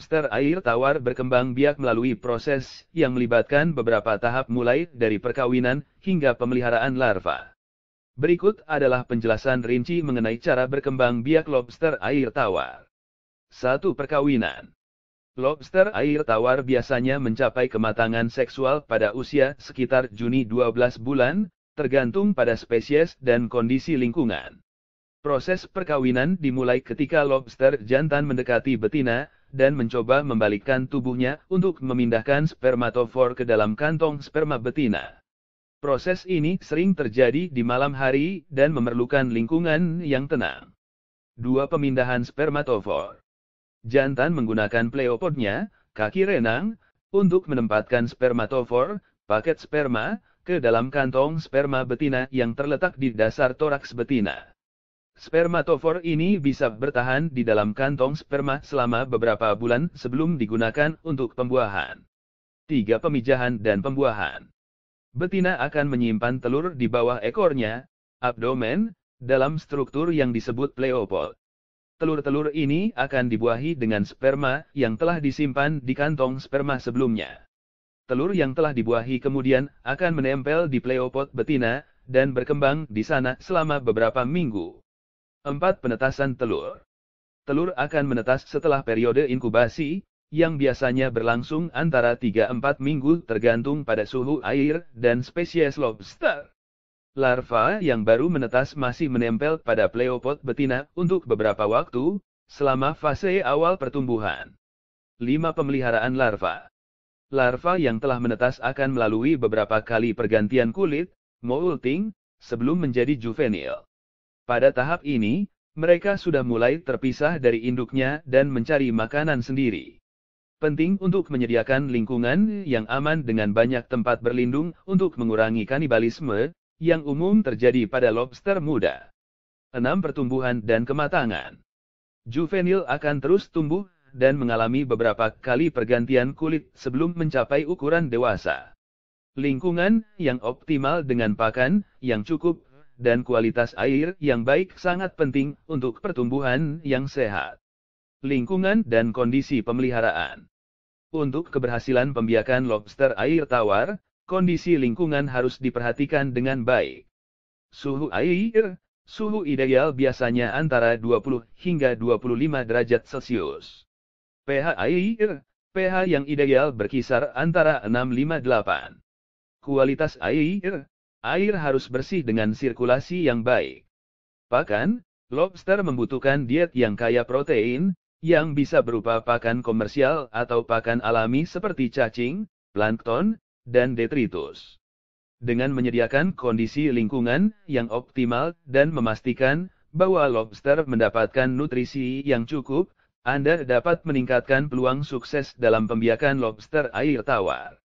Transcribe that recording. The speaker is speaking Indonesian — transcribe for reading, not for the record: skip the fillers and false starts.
lobster air tawar berkembang biak melalui proses yang melibatkan beberapa tahap mulai dari perkawinan hingga pemeliharaan larva. Berikut adalah penjelasan rinci mengenai cara berkembang biak lobster air tawar. 1. Perkawinan. Lobster air tawar biasanya mencapai kematangan seksual pada usia sekitar Juni 12 bulan, tergantung pada spesies dan kondisi lingkungan. Proses perkawinan dimulai ketika lobster jantan mendekati betina dan mencoba membalikkan tubuhnya untuk memindahkan spermatofor ke dalam kantong sperma betina. Proses ini sering terjadi di malam hari dan memerlukan lingkungan yang tenang. 2. Pemindahan spermatofor. Jantan menggunakan pleopodnya, kaki renang, untuk menempatkan spermatofor, paket sperma, ke dalam kantong sperma betina yang terletak di dasar toraks betina. Spermatofor ini bisa bertahan di dalam kantong sperma selama beberapa bulan sebelum digunakan untuk pembuahan. 3. Pemijahan dan pembuahan. Betina akan menyimpan telur di bawah ekornya, abdomen, dalam struktur yang disebut pleopod. Telur-telur ini akan dibuahi dengan sperma yang telah disimpan di kantong sperma sebelumnya. Telur yang telah dibuahi kemudian akan menempel di pleopod betina dan berkembang di sana selama beberapa minggu. 4. Penetasan telur. Telur akan menetas setelah periode inkubasi, yang biasanya berlangsung antara 3-4 minggu tergantung pada suhu air dan spesies lobster. Larva yang baru menetas masih menempel pada pleopod betina untuk beberapa waktu, selama fase awal pertumbuhan. 5. Pemeliharaan larva. Larva yang telah menetas akan melalui beberapa kali pergantian kulit, molting, sebelum menjadi juvenil. Pada tahap ini, mereka sudah mulai terpisah dari induknya dan mencari makanan sendiri. Penting untuk menyediakan lingkungan yang aman dengan banyak tempat berlindung untuk mengurangi kanibalisme, yang umum terjadi pada lobster muda. 6. Pertumbuhan dan kematangan. Juvenil akan terus tumbuh dan mengalami beberapa kali pergantian kulit sebelum mencapai ukuran dewasa. Lingkungan yang optimal dengan pakan yang cukup dan kualitas air yang baik sangat penting untuk pertumbuhan yang sehat. Lingkungan dan kondisi pemeliharaan. Untuk keberhasilan pembiakan lobster air tawar, kondisi lingkungan harus diperhatikan dengan baik. Suhu air, suhu ideal biasanya antara 20 hingga 25 derajat Celcius. pH air, pH yang ideal berkisar antara 6-8. Kualitas air, air harus bersih dengan sirkulasi yang baik. Pakan, lobster membutuhkan diet yang kaya protein, yang bisa berupa pakan komersial atau pakan alami seperti cacing, plankton, dan detritus. Dengan menyediakan kondisi lingkungan yang optimal dan memastikan bahwa lobster mendapatkan nutrisi yang cukup, Anda dapat meningkatkan peluang sukses dalam pembiakan lobster air tawar.